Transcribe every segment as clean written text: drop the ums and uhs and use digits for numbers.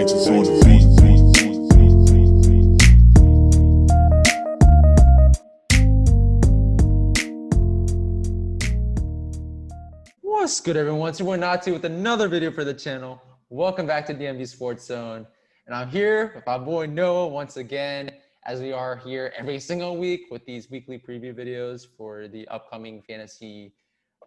Untitled on the beat. What's good, everyone? It's your boy Nati with another video for the channel. Welcome back to DMVSportsZone. And I'm here with my boy Noah once again, as we are here every single week with these weekly preview videos for the upcoming fantasy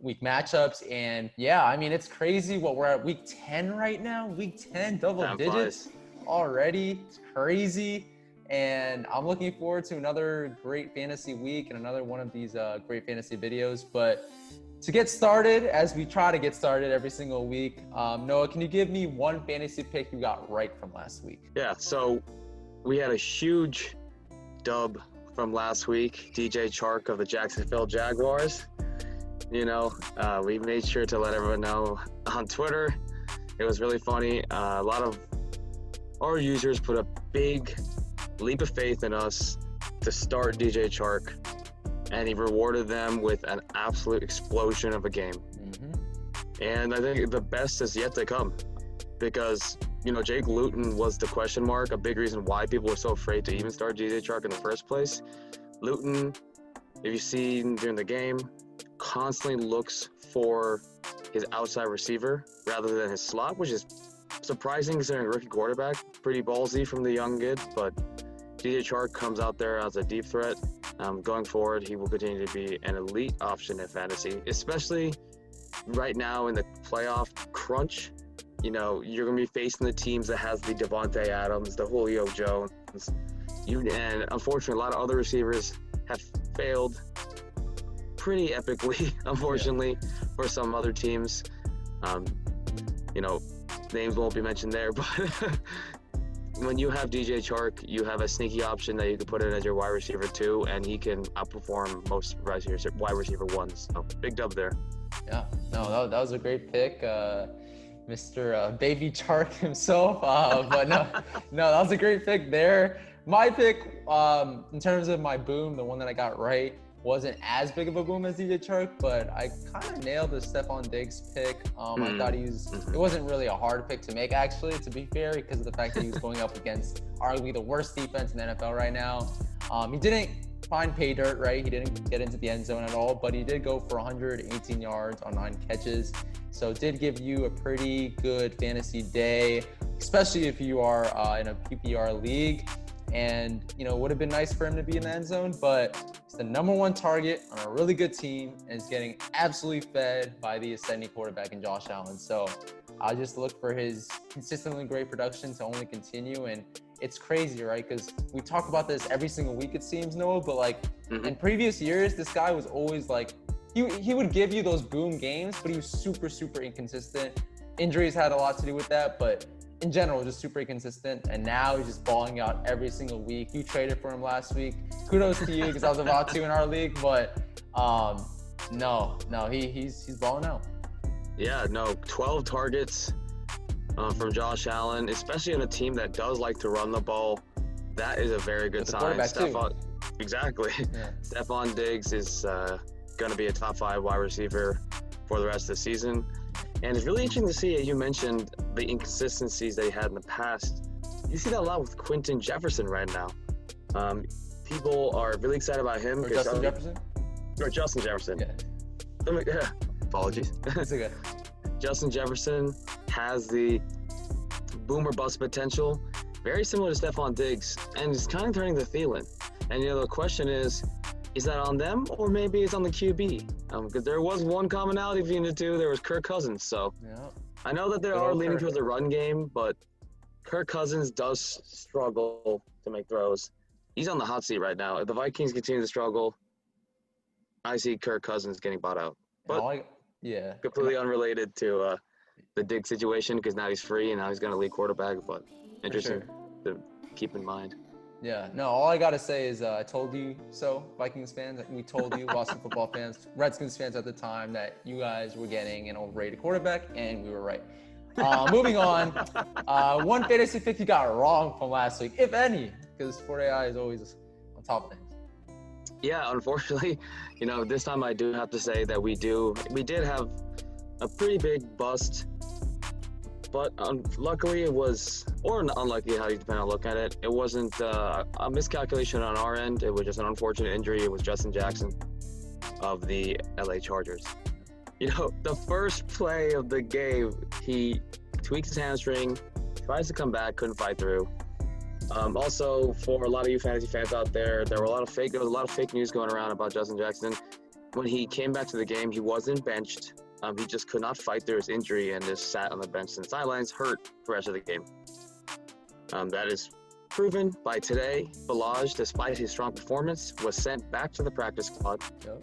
week matchups. And yeah, I mean, it's crazy what we're at week 10 right now. Week 10, double digits already. It's crazy. And I'm looking forward to another great fantasy week and another one of these great fantasy videos. But to get started, as we try to get started every single week, Noah, can you give me one fantasy pick you got right from last week? Yeah, so we had a huge dub from last week. DJ Chark of the Jacksonville Jaguars. You know, we made sure to let everyone know on Twitter. It was really funny. A lot of our users put a big leap of faith in us to start DJ Chark, and he rewarded them with an absolute explosion of a game. And I think the best is yet to come, because, you know, Jake Luton was the question mark, a big reason why people were so afraid to even start DJ Chark in the first place. Luton, if you've seen during the game, constantly looks for his outside receiver rather than his slot, which is surprising considering a rookie quarterback. Pretty ballsy from the young kid, but DJ Chark comes out there as a deep threat. Going forward, he will continue to be an elite option in fantasy, especially right now in the playoff crunch. You know, you're going to be facing the teams that has the Devontae Adams, the Julio Jones, and unfortunately, a lot of other receivers have failed pretty epically, unfortunately, for some other teams. You know, names won't be mentioned there, but when you have DJ Chark, you have a sneaky option that you can put in as your wide receiver 2, and he can outperform most wide receiver 1s. So big dub there. Yeah, no, that was a great pick, Mr. Baby Chark himself. But no, that was a great pick there. My pick, in terms of my boom, the one that I got right, wasn't as big of a boom as DJ Chark, but I kind of nailed the Stephon Diggs pick. I thought it wasn't really a hard pick to make, actually, to be fair, because of the fact that he was going up against arguably the worst defense in the NFL right now. He didn't find pay dirt, right? He didn't get into the end zone at all, but he did go for 118 yards on 9 catches. So did give you a pretty good fantasy day, especially if you are in a PPR league. And, you know, it would have been nice for him to be in the end zone, but he's the #1 target on a really good team and is getting absolutely fed by the ascending quarterback in Josh Allen. So I just look for his consistently great production to only continue. And it's crazy, right? Because we talk about this every single week, it seems, Noah, but like in previous years, this guy was always like, he would give you those boom games, but he was super, super inconsistent. Injuries had a lot to do with that, but in general, just super inconsistent, and now he's just balling out every single week. You traded for him last week. Kudos to you, because I was about to in our league, but no, he's balling out. Yeah, no, 12 targets from Josh Allen, especially in a team that does like to run the ball. That is a very good sign. Exactly. Yeah. Stephon Diggs is going to be a top 5 wide receiver for the rest of the season. And it's really interesting to see, you mentioned the inconsistencies they had in the past. You see that a lot with Quentin Jefferson right now. People are really excited about him. Or Justin Jefferson? Or Justin Jefferson. Yeah. Apologies. That's okay. Justin Jefferson has the boom or bust potential, very similar to Stephon Diggs, and it's kind of turning to Thielen. And, you know, the question is that on them, or maybe it's on the QB? Because there was one commonality between the two. There was Kirk Cousins. So yeah. I know that they are leaning towards the run game, but Kirk Cousins does struggle to make throws. He's on the hot seat right now. If the Vikings continue to struggle, I see Kirk Cousins getting bought out. But completely unrelated to the Diggs situation, because now he's free and now he's going to lead quarterback. But interesting to keep in mind. Yeah, no, all I got to say is I told you so, Vikings fans. We told you, Boston football fans, Redskins fans at the time, that you guys were getting an overrated quarterback, and we were right. Moving on, one fantasy pick you got wrong from last week, if any, because 4AI is always on top of things. Yeah, unfortunately, you know, this time I do have to say that we did have a pretty big bust But luckily it was, or unlucky, how you depend on looking at it, it wasn't a miscalculation on our end. It was just an unfortunate injury. It was Justin Jackson of the LA Chargers. You know, the first play of the game, he tweaks his hamstring, tries to come back, couldn't fight through. Also, for a lot of you fantasy fans out there, there was a lot of fake news going around about Justin Jackson. When he came back to the game, he wasn't benched. He just could not fight through his injury and just sat on the bench and sidelines, hurt the rest of the game. That is proven by today. Balaj, despite his strong performance, was sent back to the practice squad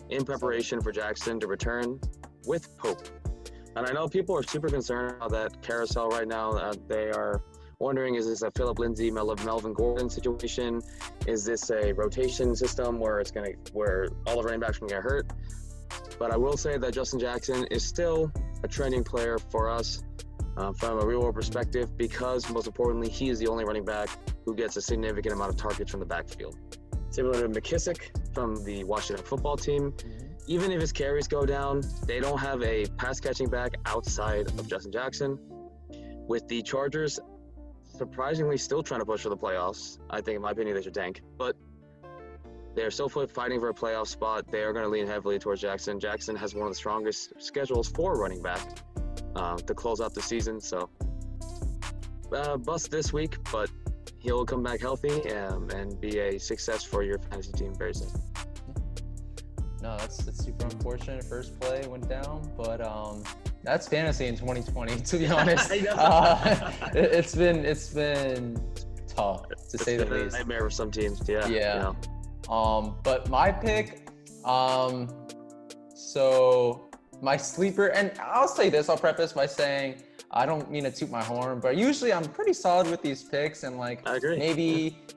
in preparation for Jackson to return with hope. And I know people are super concerned about that carousel right now. They are wondering, is this a Philip Lindsay, Melvin Gordon situation? Is this a rotation system where all the running backs can get hurt? But I will say that Justin Jackson is still a trending player for us from a real-world perspective, because most importantly, he is the only running back who gets a significant amount of targets from the backfield. Similar to McKissick from the Washington football team, even if his carries go down, they don't have a pass-catching back outside of Justin Jackson. With the Chargers surprisingly still trying to push for the playoffs, I think, in my opinion, they should tank. But they're still fighting for a playoff spot. They are going to lean heavily towards Jackson. Jackson has one of the strongest schedules for running back to close out the season. So, bust this week, but he'll come back healthy and be a success for your fantasy team very soon. No, that's super unfortunate. First play went down, but that's fantasy in 2020. To be honest, it's been tough to say the least. Nightmare for some teams. Yeah. Yeah. You know. But my pick, so my sleeper, and I'll say this, I'll preface by saying, I don't mean to toot my horn, but usually I'm pretty solid with these picks, and like, I agree.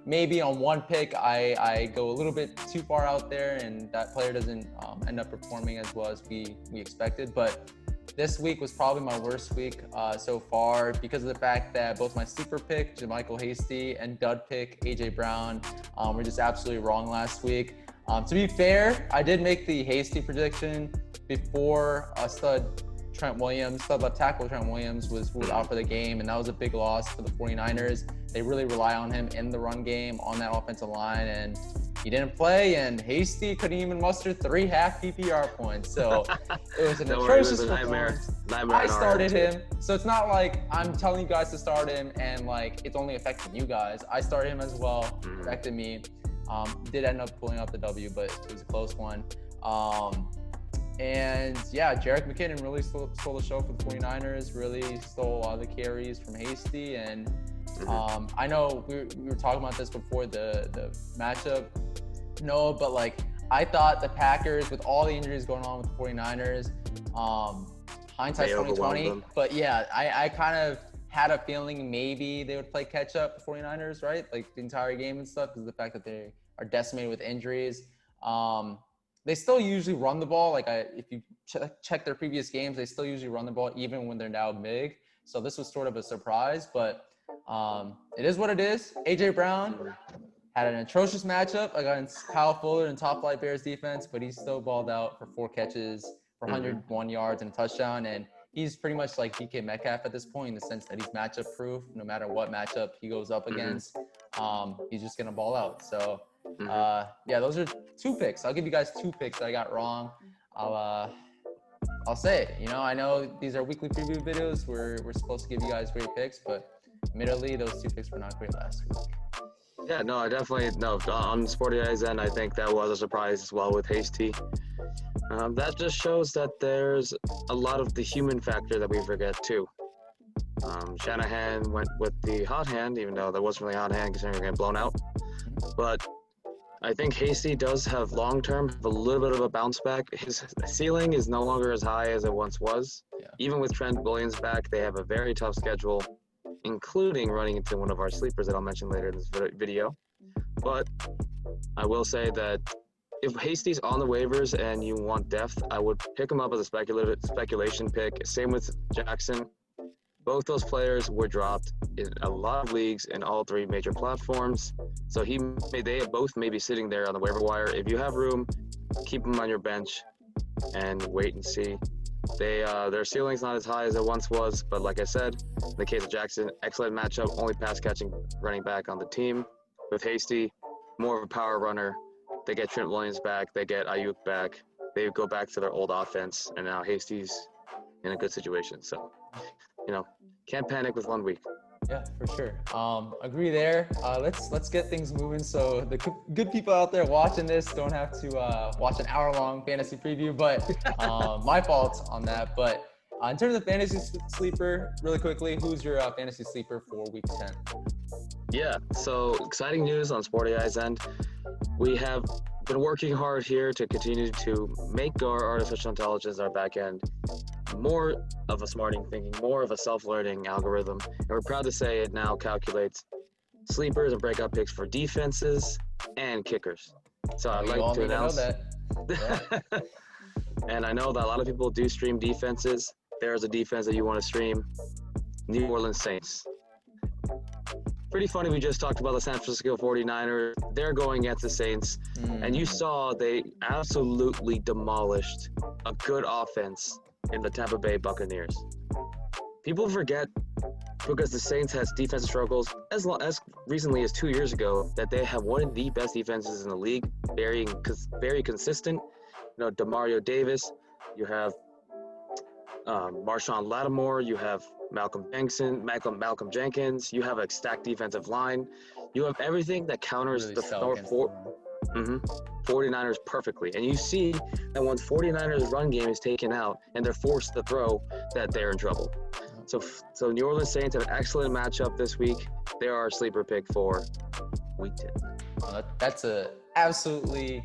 maybe on one pick, I go a little bit too far out there and that player doesn't end up performing as well as we expected. But this week was probably my worst week so far, because of the fact that both my sleeper pick, JaMycal Hasty, and dud pick, AJ Brown, were just absolutely wrong last week. To be fair, I did make the Hasty prediction before stud left tackle Trent Williams was ruled out for the game, and that was a big loss for the 49ers. They really rely on him in the run game on that offensive line, and he didn't play, and Hasty couldn't even muster 3 half PPR points. So it was an atrocious performance. I started him, so it's not like I'm telling you guys to start him and like it's only affecting you guys. I started him as well, affected me. Did end up pulling out the W, but it was a close one. And yeah, Jerick McKinnon really stole the show for the 49ers, really stole a lot of the carries from Hasty. And I know we were talking about this before the matchup, Noah, but like I thought the Packers, with all the injuries going on with the 49ers, hindsight's 2020, but yeah, I kind of had a feeling maybe they would play catch up, the 49ers, right? Like the entire game and stuff, because of the fact that they are decimated with injuries. They still usually run the ball. Like if you check their previous games, they still usually run the ball even when they're down big. So this was sort of a surprise, but it is what it is. AJ Brown had an atrocious matchup against Kyle Fuller and top flight Bears defense, but he still balled out for 4 catches for 101 yards and a touchdown. And he's pretty much like DK Metcalf at this point, in the sense that he's matchup proof. No matter what matchup he goes up against, he's just going to ball out. So yeah, those are 2 picks. I'll give you guys 2 picks that I got wrong. I'll say it. You know, I know these are weekly preview videos. We're supposed to give you guys great picks, but admittedly, those 2 picks were not great last week. Yeah, no, I definitely, on Sporty Eyes end, I think that was a surprise as well with Hasty. That just shows that there's a lot of the human factor that we forget too. Shanahan went with the hot hand, even though that wasn't really a hot hand considering we were getting blown out. But I think Hasty does have long-term a little bit of a bounce back. His ceiling is no longer as high as it once was. Yeah. Even with Trent Williams back, they have a very tough schedule, including running into one of our sleepers that I'll mention later in this video. But I will say that if Hasty's on the waivers and you want depth, I would pick him up as a speculation pick. Same with Jackson. Both those players were dropped in a lot of leagues in all 3 major platforms. So they both may be sitting there on the waiver wire. If you have room, keep them on your bench and wait and see. Their ceiling's not as high as it once was, but like I said, in the case of Jackson, excellent matchup, only pass catching running back on the team. With Hasty, more of a power runner. They get Trent Williams back, they get Ayuk back. They go back to their old offense, and now Hasty's in a good situation. So, can't panic with 1 week. Yeah, for sure. Agree there. Let's get things moving so the good people out there watching this don't have to watch an hour-long fantasy preview, but my fault on that. But in terms of fantasy sleeper, really quickly, who's your fantasy sleeper for week 10? Yeah, so exciting news on Sporty Eye's end. We have been working hard here to continue to make our artificial intelligence, our back end, more of a smarting thinking, more of a self-learning algorithm. And we're proud to say it now calculates sleepers and breakout picks for defenses and kickers. So I'd like to announce that. Yeah. And I know that a lot of people do stream defenses. There's a defense that you want to stream. New Orleans Saints. Pretty funny, we just talked about the San Francisco 49ers. They're going against the Saints. And you saw they absolutely demolished a good offense in the Tampa Bay Buccaneers. People forget, because the Saints has defensive struggles as recently as 2 years ago, that they have one of the best defenses in the league, very consistent. DeMario Davis, you have Marshawn Lattimore, you have Malcolm Jenkins, you have a stacked defensive line. You have everything that counters really the 49ers perfectly. And you see that once 49ers run game is taken out and they're forced to throw, that they're in trouble. So New Orleans Saints have an excellent matchup this week. They are our sleeper pick for week 10. That's a absolutely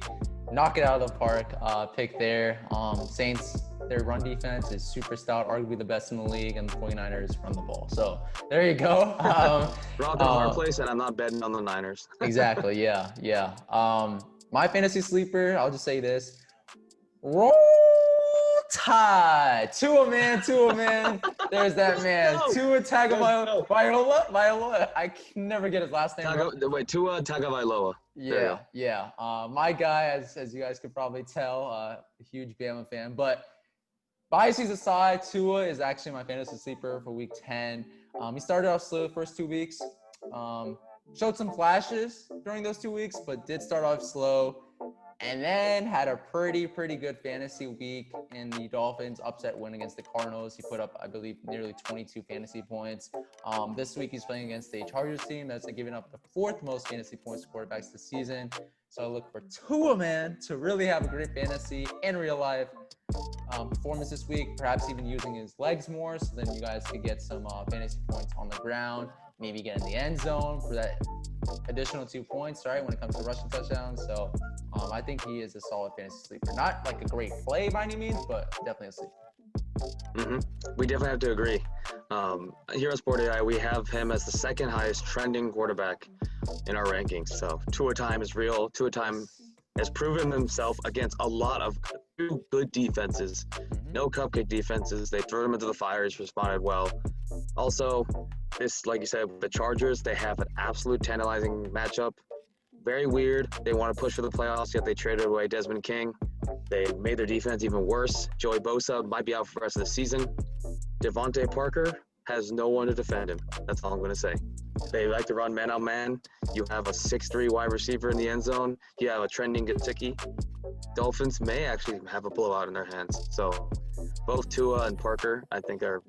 knock it out of the park pick there. Saints, their run defense is super stout, arguably the best in the league, and the 49ers run the ball. So there you go. Rock in a hard place, and I'm not betting on the Niners. Exactly, yeah. My fantasy sleeper, I'll just say this. Roll Tide. Tua, man. There's that man. Tua Tagovailoa. I can never get his last name right. Tua Tagovailoa. Yeah. My guy, as you guys could probably tell, a huge Bama fan. But biases aside, Tua is actually my fantasy sleeper for week 10. He started off slow the first 2 weeks. Showed some flashes during those 2 weeks, but did start off slow. And then had a pretty good fantasy week in the Dolphins upset win against the Cardinals. He put up, I believe, nearly 22 fantasy points. This week he's playing against a Chargers team that's giving up the 4th most fantasy points to quarterbacks this season. So I look for Tua, man, to really have a great fantasy and real life performance this week, perhaps even using his legs more, so then you guys could get some fantasy points on the ground, maybe get in the end zone for that additional 2 points, right, when it comes to rushing touchdowns. So I think he is a solid fantasy sleeper. Not like a great play by any means, but definitely a sleeper. We definitely have to agree. Here at Sport AI, we have him as the 2nd highest trending quarterback in our rankings. So Tua time is real. Tua time has proven himself against a lot of good defenses. No cupcake defenses. They threw him into the fire. He's responded well. Also, this, like you said, with the Chargers, they have an absolute tantalizing matchup. Very weird. They want to push for the playoffs, yet they traded away Desmond King. They made their defense even worse. Joey Bosa might be out for the rest of the season. Devontae Parker has no one to defend him. That's all I'm going to say. They like to run man-on-man. You have a 6'3" wide receiver in the end zone. You have a trending Gesicki. Dolphins may actually have a blowout in their hands. So both Tua and Parker, I think, are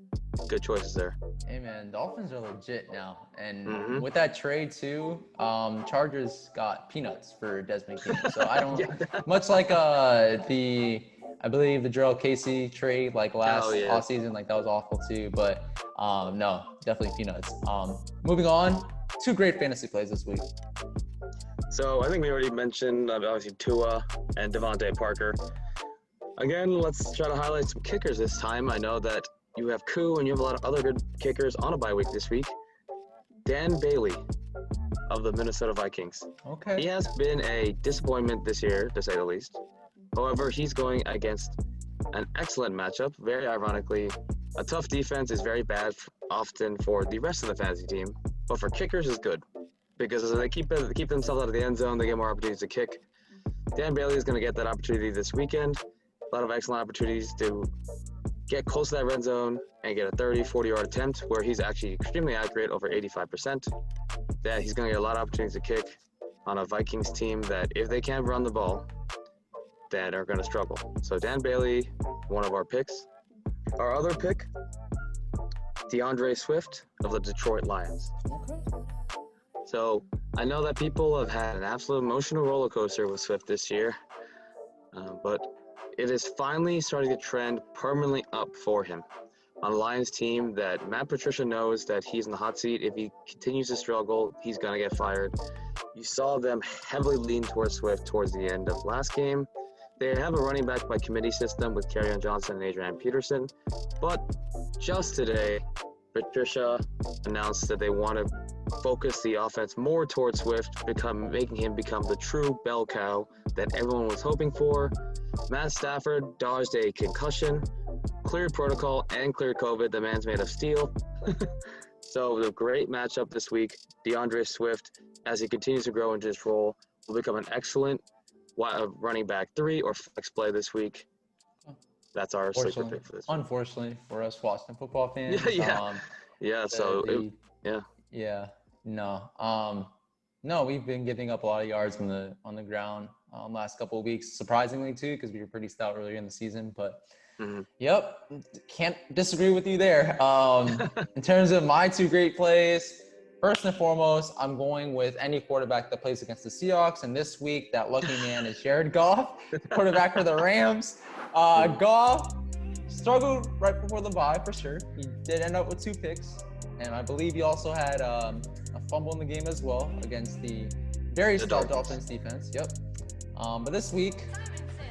good choices there. Hey, man, Dolphins are legit now. And with that trade, too, Chargers got peanuts for Desmond King. So I don't much like I believe the Jarrell Casey trade like last offseason, like that was awful too. But no, definitely peanuts. Moving on, 2 great fantasy plays this week. So I think we already mentioned obviously Tua and Devontae Parker. Again, let's try to highlight some kickers this time. I know that you have Koo and you have a lot of other good kickers on a bye week this week. Dan Bailey of the Minnesota Vikings. Okay. He has been a disappointment this year, to say the least. However, he's going against an excellent matchup. Very ironically, a tough defense is very bad often for the rest of the fantasy team, but for kickers is good because as they keep themselves out of the end zone, they get more opportunities to kick. Dan Bailey is going to get that opportunity this weekend. A lot of excellent opportunities to get close to that red zone and get a 30, 40-yard attempt where he's actually extremely accurate, over 85%, that he's going to get a lot of opportunities to kick on a Vikings team that if they can't run the ball, then are going to struggle. So Dan Bailey, one of our picks. Our other pick, DeAndre Swift of the Detroit Lions. Okay. So I know that people have had an absolute emotional roller coaster with Swift this year, but it is finally starting to trend permanently up for him on a Lions team that Matt Patricia knows that he's in the hot seat. If he continues to struggle, he's going to get fired. You saw them heavily lean towards Swift towards the end of last game. They have a running back by committee system with Kerryon Johnson and Adrian Peterson, but just today, Patricia announced that they want to focus the offense more towards Swift, making him become the true bell cow that everyone was hoping for. Matt Stafford dodged a concussion, cleared protocol, and cleared COVID. The man's made of steel. So the great matchup this week, DeAndre Swift, as he continues to grow into his role, will become an excellent running back 3 or flex play this week. That's our sleeper pick for this week. Unfortunately for us Washington football fans. No, we've been giving up a lot of yards on the ground last couple of weeks, surprisingly too, because we were pretty stout earlier in the season. But yep, can't disagree with you there. In terms of my 2 great plays, first and foremost, I'm going with any quarterback that plays against the Seahawks. And this week, that lucky man is Jared Goff, the quarterback for the Rams. Goff struggled right before the bye for sure. He did end up with 2 picks. And I believe he also had a fumble in the game as well against the very stout Dolphins defense. Yep. But this week,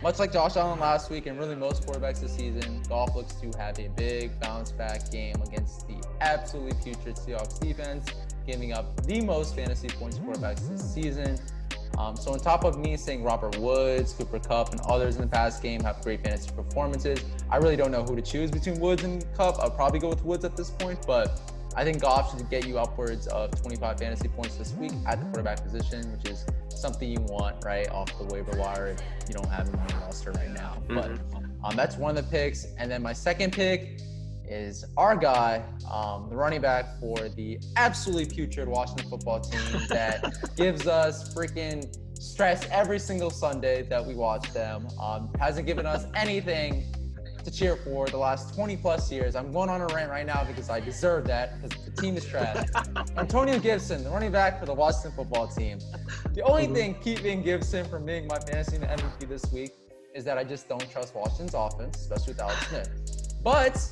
much like Josh Allen last week and really most quarterbacks this season, Goff looks to have a big bounce back game against the absolutely putrid Seahawks defense, giving up the most fantasy points quarterbacks this season. So on top of me saying Robert Woods, Cooper Kupp, and others in the past game have great fantasy performances, I really don't know who to choose between Woods and Kupp. I'll probably go with Woods at this point, but I think Goff should get you upwards of 25 fantasy points this week at the quarterback position, which is something you want, right, off the waiver wire if you don't have him on your roster right now. But that's one of the picks. And then my second pick is our guy, the running back for the absolutely putrid Washington football team that gives us freaking stress every single Sunday that we watch them. Hasn't given us anything to cheer for the last 20 plus years. I'm going on a rant right now because I deserve that because the team is trash. Antonio Gibson, the running back for the Washington football team. The only thing keeping Gibson from being my fantasy MVP this week is that I just don't trust Washington's offense, especially with Alex Smith. But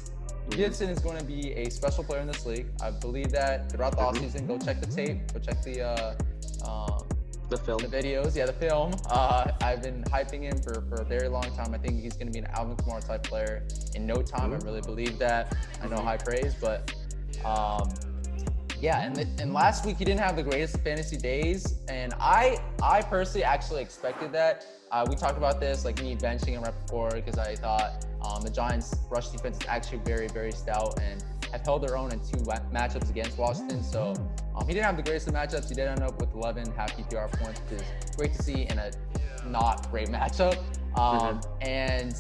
Gibson is going to be a special player in this league. I believe that throughout the offseason. Go check the tape. Go check the film, the videos. Yeah, the film. I've been hyping him for a very long time. I think he's going to be an Alvin Kamara type player in no time. I really believe that. I know high praise, but yeah. And last week he didn't have the greatest fantasy days, and I personally actually expected that. We talked about this, like me benching him right before, because I thought the Giants' rush defense is actually very, very stout and have held their own in 2 matchups against Washington. So he didn't have the greatest of matchups. He did end up with 11 half PPR points, which is great to see in a not great matchup. And,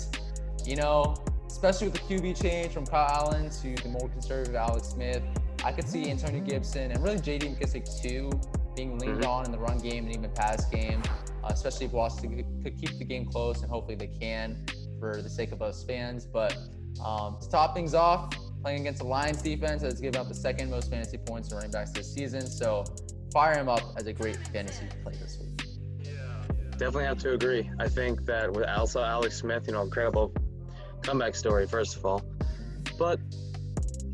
you know, especially with the QB change from Kyle Allen to the more conservative Alex Smith, I could see Antonio Gibson and really J.D. McKissic too being leaned on in the run game and even pass game, especially if Washington could keep the game close, and hopefully they can for the sake of us fans. But to top things off, playing against the Lions defense that's given up the 2nd most fantasy points to running backs this season. So fire him up as a great fantasy play this week. Definitely have to agree. I think that with also Alex Smith, you know, incredible comeback story, first of all. But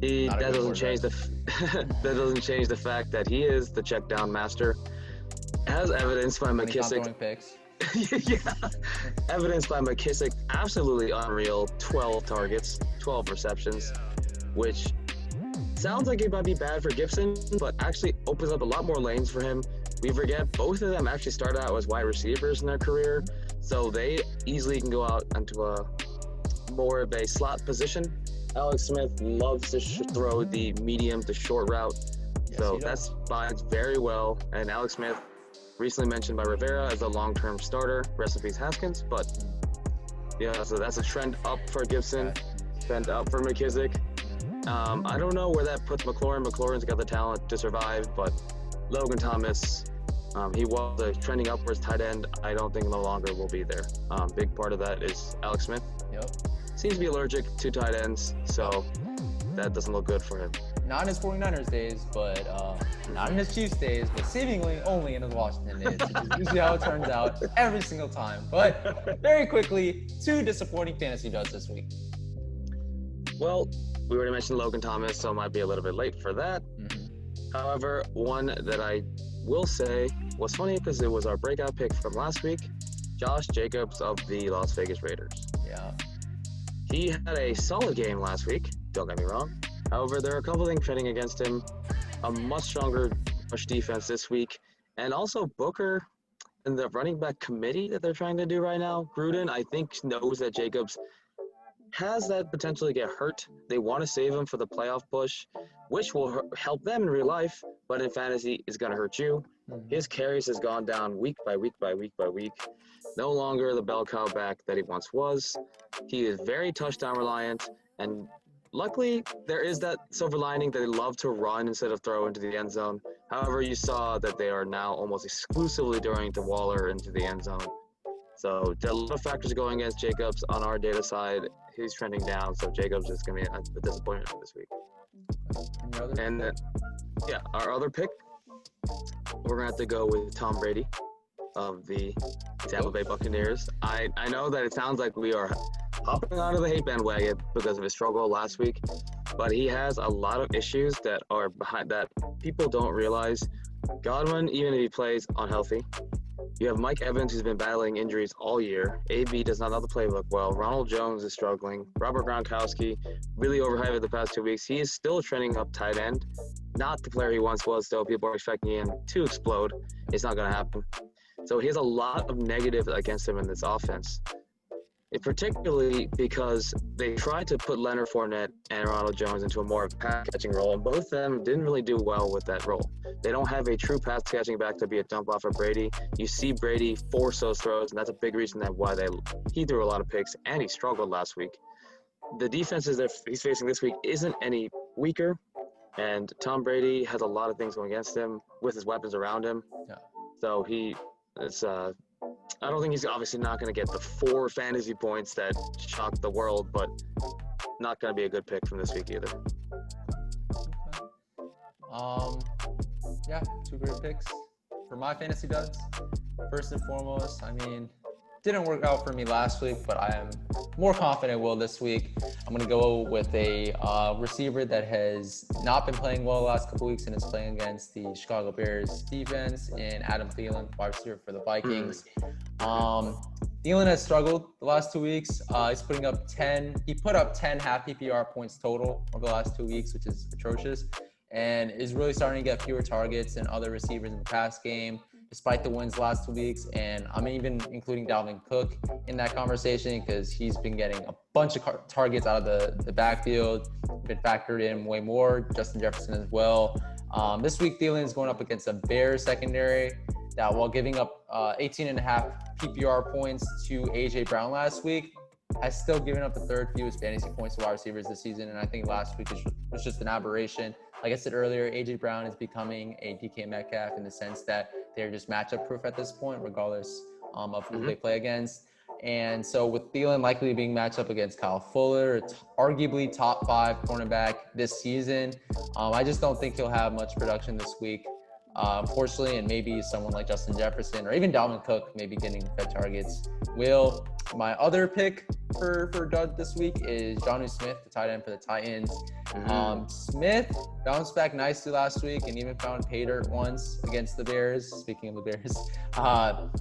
that doesn't change the fact that he is the check down master, as evidenced by McKissick. Evidenced by McKissick, absolutely unreal. 12 targets, 12 receptions, which sounds like it might be bad for Gibson, but actually opens up a lot more lanes for him. We forget both of them actually started out as wide receivers in their career, so they easily can go out into a more of a slot position. Alex Smith loves to throw the medium to short route, so that spots very well. And Alex Smith, recently mentioned by Rivera as a long-term starter. Rest in peace, Haskins. But yeah, so that's a trend up for Gibson. bend up for McKissick. I don't know where that puts McLaurin. McLaurin's got the talent to survive, but Logan Thomas, he was a trending upwards tight end. I don't think no longer will be there. Big part of that is Alex Smith. Yep. Seems to be allergic to tight ends, so that doesn't look good for him. Not in his 49ers days, but not in his Chiefs days, but seemingly only in his Washington days, which is usually how it turns out every single time. But very quickly, 2 disappointing fantasy duds this week. Well, we already mentioned Logan Thomas, so it might be a little bit late for that. However, one that I will say was funny because it was our breakout pick from last week, Josh Jacobs of the Las Vegas Raiders. Yeah. He had a solid game last week, don't get me wrong. However, there are a couple of things trending against him. A much stronger rush defense this week. And also Booker and the running back committee that they're trying to do right now, Gruden, I think knows that Jacobs has that potential to get hurt. They want to save him for the playoff push, which will help them in real life, but in fantasy is going to hurt you. His carries has gone down week by week by week by week. No longer the bell cow back that he once was. He is very touchdown reliant, and luckily there is that silver lining that they love to run instead of throw into the end zone. However, you saw that they are now almost exclusively throwing to Waller into the end zone. So there are a lot of factors going against Jacobs on our data side. He's trending down, so Jacobs is going to be a disappointment this week. And our other pick, we're going to have to go with Tom Brady of the Tampa Bay Buccaneers. I know that it sounds like we are hopping onto the hate bandwagon because of his struggle last week, but he has a lot of issues that are behind that people don't realize. Godwin, even if he plays unhealthy. You have Mike Evans, who's been battling injuries all year. AB does not know the playbook well. Ronald Jones is struggling. Robert Gronkowski, really overhyped the past 2 weeks. He is still trending up tight end. Not the player he once was, though. People are expecting him to explode. It's not going to happen. So he has a lot of negative against him in this offense. Particularly because they tried to put Leonard Fournette and Ronald Jones into a more pass-catching role, and both of them didn't really do well with that role. They don't have a true pass-catching back to be a dump off of Brady. You see Brady force those throws, and that's a big reason why he threw a lot of picks, and he struggled last week. The defenses that he's facing this week isn't any weaker, and Tom Brady has a lot of things going against him with his weapons around him. Yeah. So I don't think he's obviously not going to get the 4 fantasy points that shocked the world, but not going to be a good pick from this week either. Yeah, 2 great picks for my fantasy duds. First and foremost, didn't work out for me last week, but I am more confident it will this week. I'm going to go with a receiver that has not been playing well the last couple weeks and is playing against the Chicago Bears defense in Adam Thielen, wide receiver for the Vikings. Thielen has struggled the last 2 weeks. He's putting up 10. He put up 10 half PPR points total over the last 2 weeks, which is atrocious, and is really starting to get fewer targets than other receivers in the pass game, despite the wins last 2 weeks. And I'm even including Dalvin Cook in that conversation because he's been getting a bunch of targets out of the backfield, been factored in way more. Justin Jefferson as well. This week, Thielen is going up against a Bears secondary that, while giving up 18.5 PPR points to A.J. Brown last week, has still given up the 3rd fewest fantasy points to wide receivers this season. And I think last week was just an aberration. Like I said earlier, A.J. Brown is becoming a DK Metcalf in the sense that they're just matchup proof at this point, regardless of who they play against. And so with Thielen likely being matched up against Kyle Fuller, it's arguably top 5 cornerback this season, I just don't think he'll have much production this week, unfortunately, and maybe someone like Justin Jefferson or even Dalvin Cook maybe getting fed targets will. My other pick for dud this week is Jonnu Smith, the tight end for the Titans. Smith bounced back nicely last week and even found pay dirt once against the Bears. Speaking of the Bears,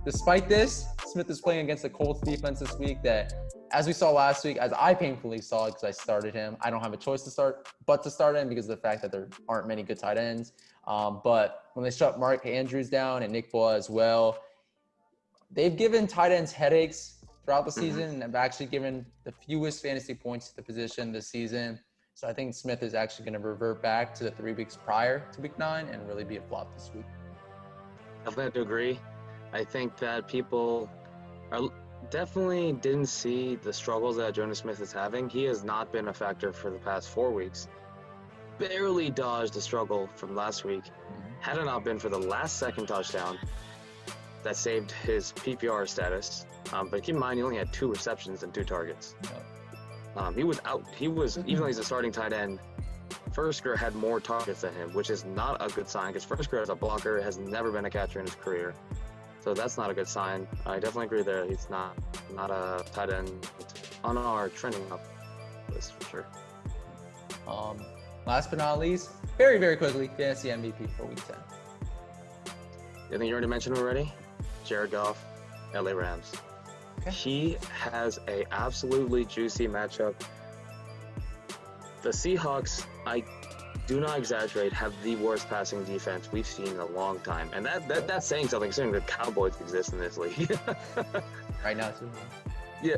despite this, Smith is playing against the Colts defense this week that, as we saw last week, as I painfully saw because I started him, I don't have a choice to start him because of the fact that there aren't many good tight ends. But when they shut Mark Andrews down and Nick Boa as well, they've given tight ends headaches throughout the season and have actually given the fewest fantasy points to the position this season. So I think Smith is actually going to revert back to the 3 weeks prior to week 9 and really be a flop this week. I have to agree. I think that people are definitely didn't see the struggles that Jonas Smith is having. He has not been a factor for the past 4 weeks. Barely dodged the struggle from last week. Had it not been for the last second touchdown that saved his PPR status. But keep in mind, he only had 2 receptions and 2 targets. He was out. Even though he's a starting tight end, Fursker had more targets than him, which is not a good sign because Fursker as a blocker has never been a catcher in his career. So that's not a good sign. I definitely agree there. He's not a tight end on our trending up list for sure. Last but not least, very, very quickly, fantasy MVP for week 10. I think you already mentioned already. Jared Goff, LA Rams. Okay. He has a absolutely juicy matchup. The Seahawks, I do not exaggerate, have the worst passing defense we've seen in a long time. And that's saying something, considering the Cowboys exist in this league. Right now, too. Yeah.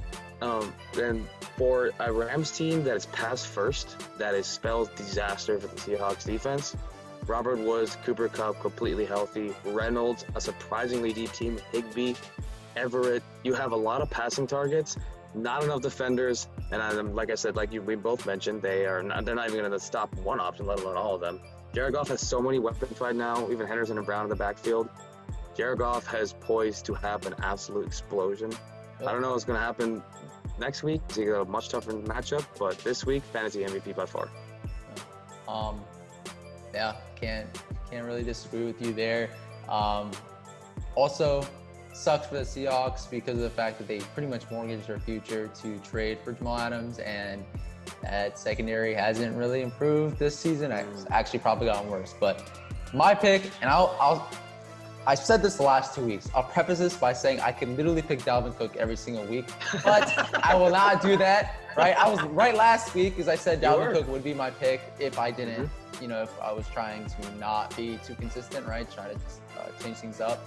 And for a Rams team that is pass first, that spells disaster for the Seahawks defense. Robert Woods, Cooper Kupp completely healthy. Reynolds, a surprisingly deep team. Higbee, Everett. You have a lot of passing targets, not enough defenders. And like I said, we both mentioned, they're not even going to stop one option, let alone all of them. Jared Goff has so many weapons right now, even Henderson and Brown in the backfield. Jared Goff has poised to have an absolute explosion. I don't know what's going to happen next week. It's a much tougher matchup, but this week, fantasy MVP by far. Yeah, can't really disagree with you there. Also, sucks for the Seahawks because of the fact that they pretty much mortgaged their future to trade for Jamal Adams, and that secondary hasn't really improved this season. It's actually probably gotten worse. But my pick, and I said this the last 2 weeks. I'll preface this by saying I can literally pick Dalvin Cook every single week, but I will not do that. Right? I was right last week because I said Dalvin Cook would be my pick if I didn't, if I was trying to not be too consistent, right? Try to change things up.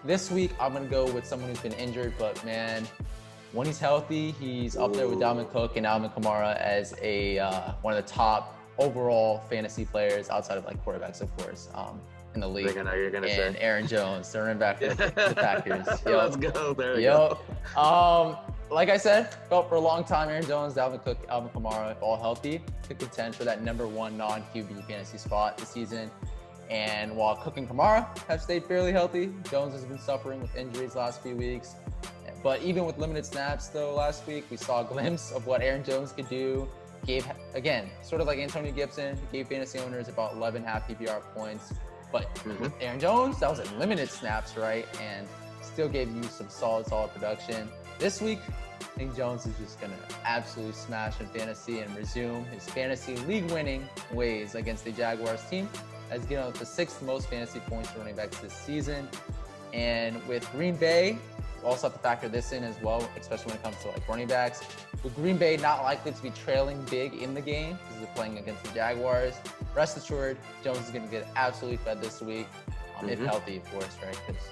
This week, I'm going to go with someone who's been injured, but man, when he's healthy, he's up there with Dalvin Cook and Alvin Kamara as one of the top overall fantasy players outside of quarterbacks, of course, in the league. You're gonna say Aaron Jones, the running back for the Packers. Let's go. There we go. Like I said, felt for a long time, Aaron Jones, Dalvin Cook, Alvin Kamara, if all healthy, could contend for that number 1 non-QB fantasy spot this season. And while Cook and Kamara have stayed fairly healthy, Jones has been suffering with injuries the last few weeks. But even with limited snaps, though, last week, we saw a glimpse of what Aaron Jones could do. Gave, again, sort of like Antonio Gibson, gave fantasy owners about 11 half PPR points. But with Aaron Jones, that was in limited snaps, right? And still gave you some solid production. This week, I think Jones is just going to absolutely smash in fantasy and resume his fantasy league-winning ways against the Jaguars team. Has given up the 6th most fantasy points for running backs this season. And with Green Bay, we also have to factor this in as well, especially when it comes to running backs. With Green Bay not likely to be trailing big in the game because they're playing against the Jaguars, rest assured, Jones is going to get absolutely fed this week, if healthy, of course, right? Because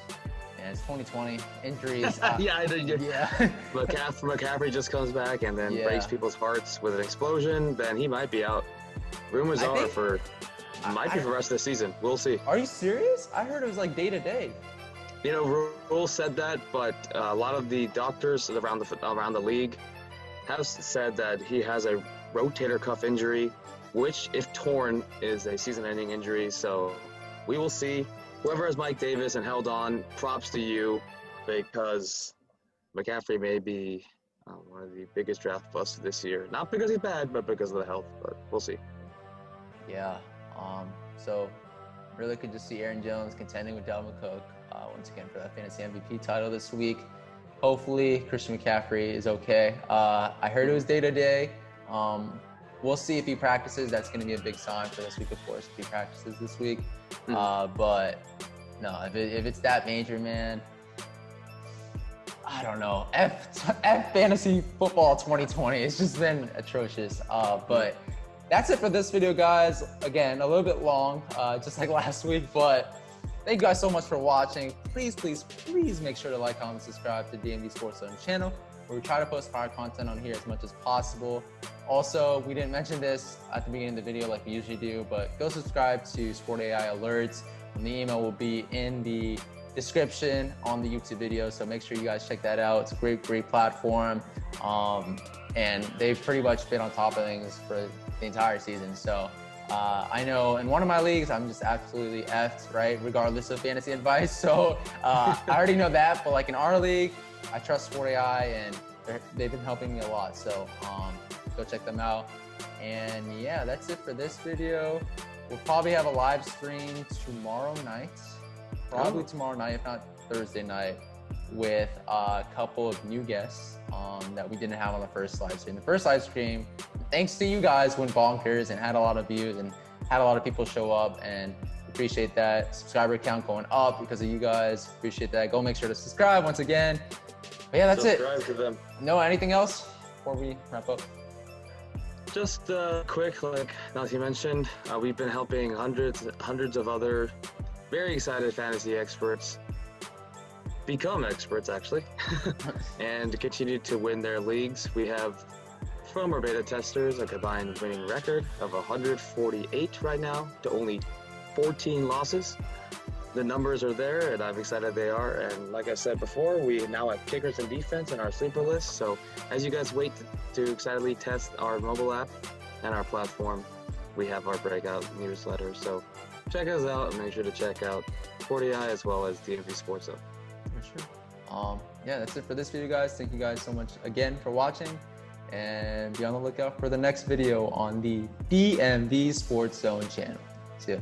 it's 2020, injuries. McCaffrey just comes back and then breaks people's hearts with an explosion, then he might be out. Rumors might be for the rest of the season. We'll see. Are you serious? I heard it was day to day. Rule said that, but a lot of the doctors around the league have said that he has a rotator cuff injury, which, if torn, is a season-ending injury. So we will see. Whoever has Mike Davis and held on, props to you, because McCaffrey may be one of the biggest draft busts this year. Not because he's bad, but because of the health. But we'll see. Yeah. So really could just see Aaron Jones contending with Dalvin Cook once again for that fantasy MVP title this week. Hopefully Christian McCaffrey is okay. I heard it was day to day. We'll see if he practices. That's going to be a big sign for this week, of course, if he practices this week. But no, if it's that major, man, I don't know. F fantasy football 2020. It's just been atrocious. But that's it for this video, guys. Again, a little bit long, just like last week, but thank you guys so much for watching. Please make sure to like, comment, subscribe to DMVSportsZone channel, where we try to post fire content on here as much as possible. Also, we didn't mention this at the beginning of the video like we usually do, but go subscribe to Sport AI Alerts, and the email will be in the description on the YouTube video. So make sure you guys check that out. It's a great platform. And they've pretty much been on top of things for the entire season. So I know in one of my leagues, I'm just absolutely effed, right? Regardless of fantasy advice. So I already know that, but like in our league, I trust 40i and they've been helping me a lot. So go check them out. And yeah, that's it for this video. We'll probably have a live stream tomorrow night, tomorrow night, if not Thursday night, with a couple of new guests that we didn't have on the first live stream. The first live stream, thanks to you guys, went bonkers and had a lot of views and had a lot of people show up, and appreciate that. Subscriber count going up because of you guys. Appreciate that. Go make sure to subscribe once again. But yeah, that's Subscribe to them. Noah, anything else before we wrap up? Just quick, like Nati mentioned, we've been helping hundreds of other very excited fantasy experts become experts, actually, and continue to win their leagues. We have, from our beta testers, a combined winning record of 148 right now to only 14 losses. The numbers are there, and I'm excited they are. And like I said before, we now have kickers and defense in our sleeper list. So as you guys wait to excitedly test our mobile app and our platform, we have our breakout newsletter. So check us out, and make sure to check out 40i as well as DMVSportsZone. For sure. Yeah, that's it for this video, guys. Thank you guys so much again for watching, and be on the lookout for the next video on the DMV Sports Zone channel. See ya.